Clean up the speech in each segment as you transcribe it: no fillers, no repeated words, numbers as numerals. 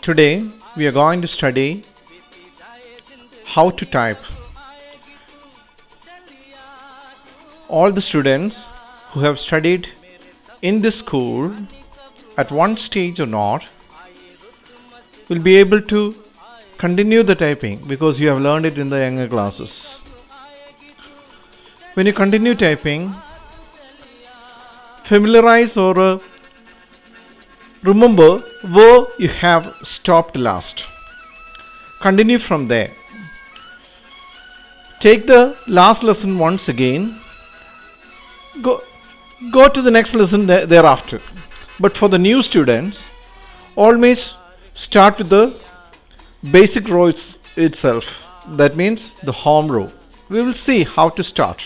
Today we are going to study how to type. All the students who have studied in this school at one stage or not will be able to continue the typing because you have learned it in the younger classes. When you continue typing, familiarize or remember where you have stopped last. Continue from there. Take the last lesson once again. Go to the next lesson thereafter. But for the new students, always start with the basic row itself. That means the home row. We will see how to start.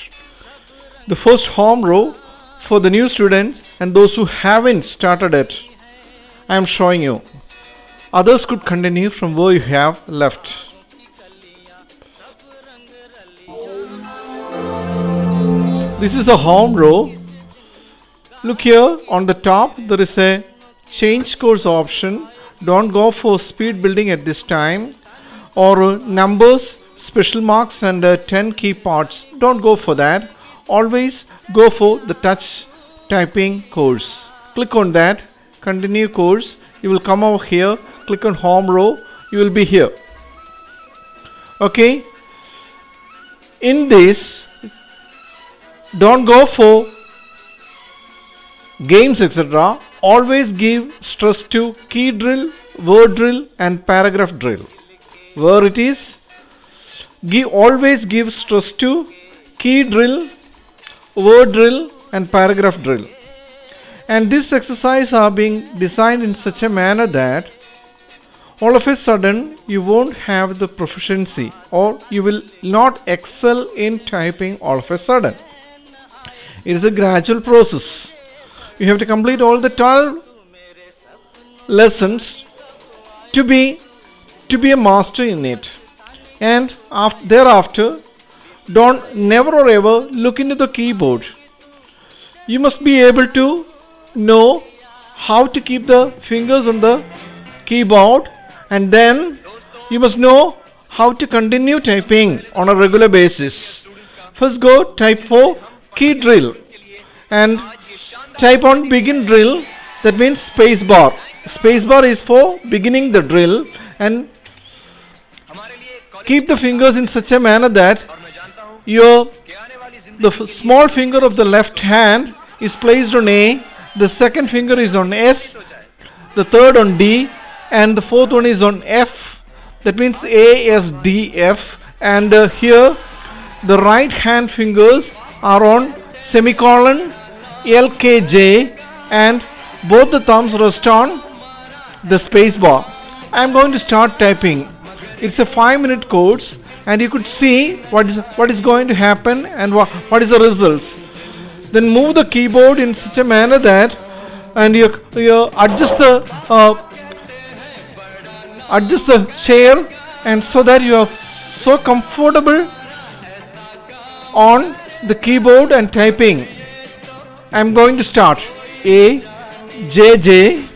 The first home row for the new students and those who haven't started it, I am showing you. Others could continue from where you have left. This is a home row. Look here on the top, there is a change course option. Don't go for speed building at this time, or numbers, special marks and 10 key parts. Don't go for that. Always go for the touch typing course. Click on that. Continue course. You will come over here, click on home row, you will be here. Okay, in this, don't go for games etc. Always give stress to key drill, word drill and paragraph drill. Where it is, always give stress to key drill, word drill and paragraph drill. And this exercise are being designed in such a manner that all of a sudden you won't have the proficiency or you will not excel in typing all of a sudden. It is a gradual process. You have to complete all the 12 lessons to be a master in it. And thereafter, don't never or ever look into the keyboard. You must be able to know how to keep the fingers on the keyboard, and then you must know how to continue typing on a regular basis. First go type for key drill and type on begin drill, that means space bar. Space bar is for beginning the drill, and keep the fingers in such a manner that the small finger of the left hand is placed on A, the second finger is on S, the third on D and the fourth one is on F. That means A, S, D, F, and here the right hand fingers are on semicolon, L, K, J, and both the thumbs rest on the space bar. I am going to start typing. It's a 5-minute course and you could see what is going to happen and what is the results. Then move the keyboard in such a manner that, and you adjust the chair, and so that you are so comfortable on the keyboard and typing. I am going to start. A, J, J,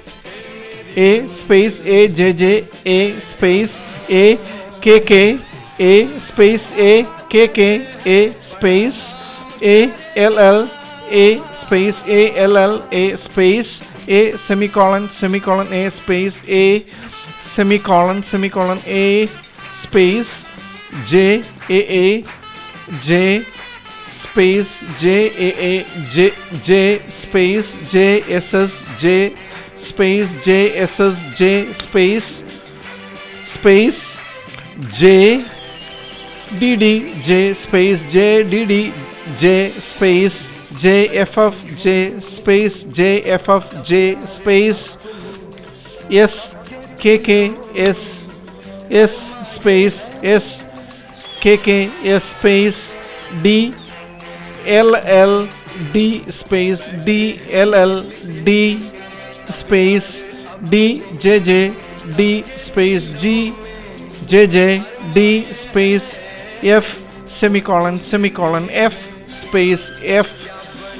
A space A, J, J, A space A, K, K, A space A, K, K, A space A, L, L, A space A, L, L, A space A semicolon, semicolon, A space A semicolon, semicolon, A space J, A, J space J, A, J, J space J, S, S, J space J, S, S, J space J, D, D, J space J, D, D, J space J, F, F, J space J, F, F, J space S, K, K, S, S space S, K, K, S space D, L, L, D space D, L, L, D space D, J, J, D space G, J, J, D space F semicolon, semicolon, F space F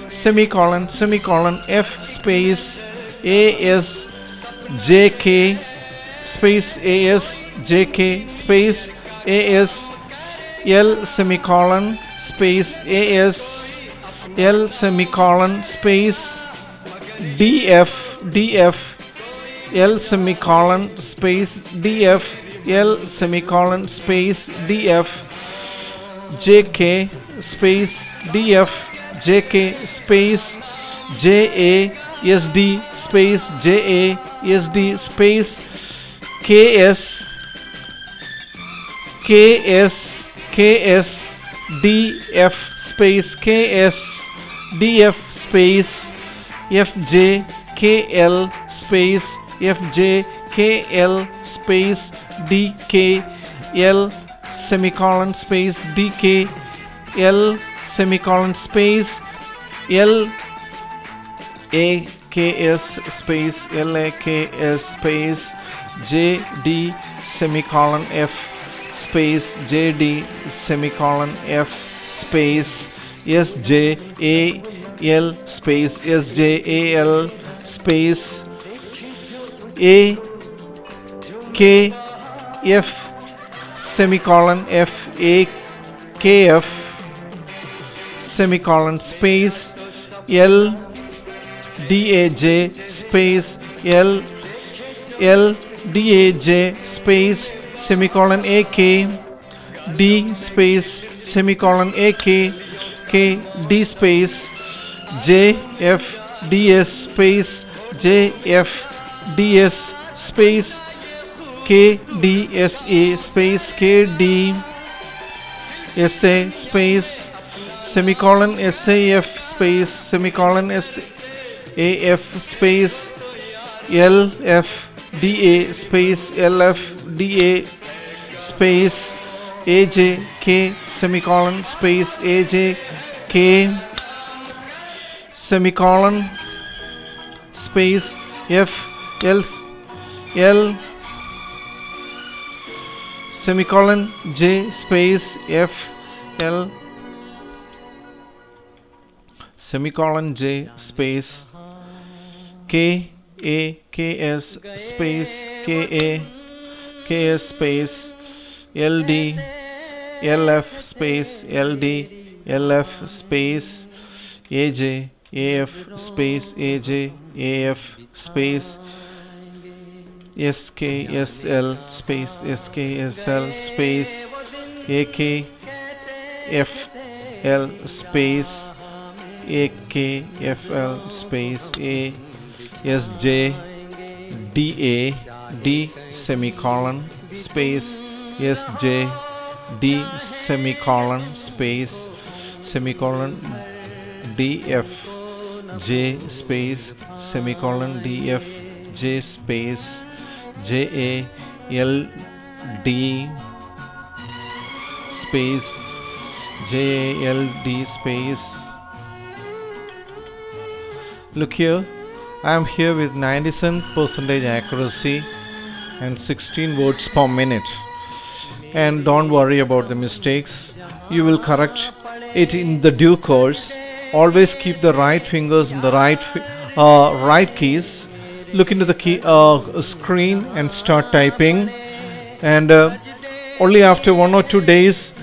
semicolon semicolon F space AS JK space AS JK space AS L semicolon space AS L semicolon space DF L semicolon space DF L semicolon space DF JK space DF JK space JA SD space JA SD space KS DF space KS DF space FJ KL space FJ KL space DK L semicolon space DK L semicolon space L AKS space LAKS space JD semicolon F space JD semicolon F space SJAL space SJAL space AKF semicolon F AKF semicolon space L DAJ space L DAJ space semicolon AK D space semicolon AK K D space JF DS space JF DS space KDSA space KD SA space semicolon SAF space semicolon SAF space LF DA space LF DA space AJK semicolon space AJK semicolon space F L semicolon J space F L semicolon J space K A KS space KA KS space LD LF space LD LF space AJ AF space AJ AF space SKSL space SKSL space AKFL space AKFL space ASJ DA D semicolon space SJ D semicolon space semicolon DF J space semicolon DF J space JALD space JALD space. Look here, I am here with 97% accuracy and 16 words per minute. And don't worry about the mistakes, you will correct it in the due course. Always keep the right fingers in the right keys. Look into the key screen and start typing, and only after 1 or 2 days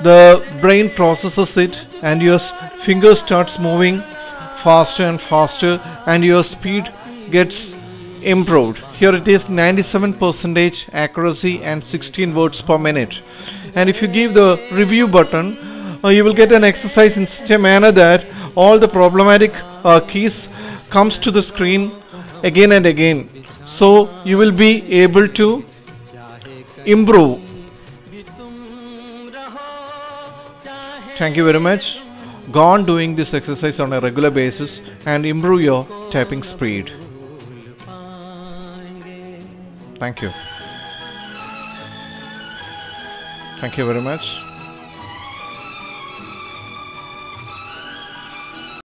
the brain processes it and your fingers starts moving faster and faster and your speed gets improved. Here it is 97% accuracy and 16 words per minute. And if you give the review button, you will get an exercise in such a manner that all the problematic keys comes to the screen again and again, so you will be able to improve. Thank you very much. Go on doing this exercise on a regular basis and improve your typing speed. Thank you. Thank you very much.